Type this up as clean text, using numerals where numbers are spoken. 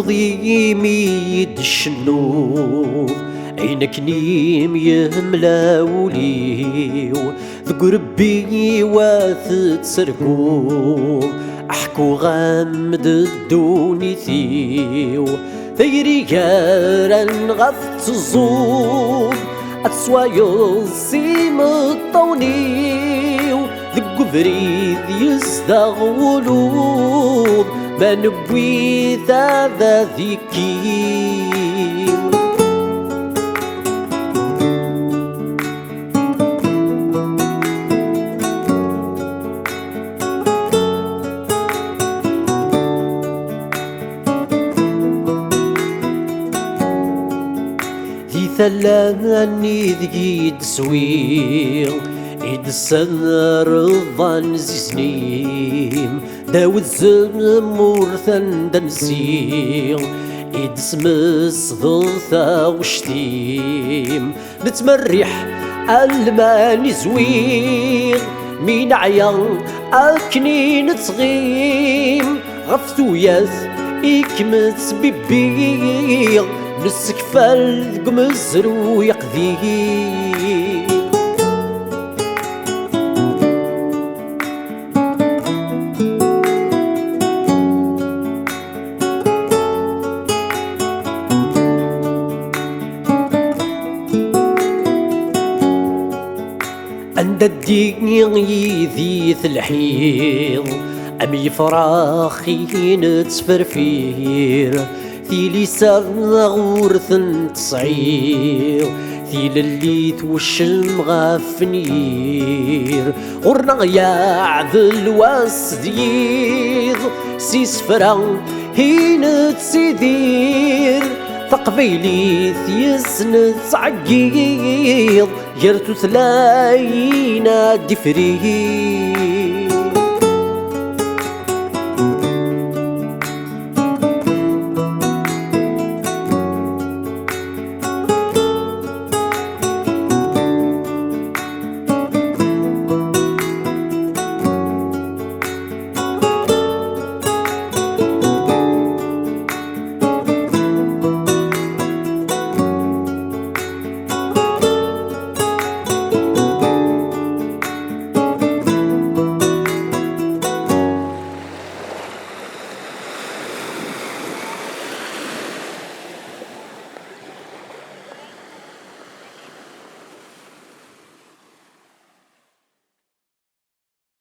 ذوضي ميد الشنوض عينك نيم يملا وليو ذق ربي واثت سرقوض احكو غامد الدوني ثيو ثيري يارن غثت الزوض أتسوى يلسيم الطونيو ذق بريد يزدغ ولوض ما نبوي ذا ذيكي ثلاني ذي سويل إيد السنر الظن زيزنيم داود زمور ثندن سيل إيد سمس ضلثا وشتيم نتمرح الماني زويل مين عيان أكني نتغيم غفتو ياث إكمت ببيل نسكفل قمزر ويقذي عند الدين يذيث الحيض أمي فراخي نتفرفير ثي لسان غورث تصعير ثي للي توشم غافنير غرنا يا عذل واسدير سيس فران هين تسيدير تقبيلي ثيسن تعقيض يرتو ثلاينا دفرير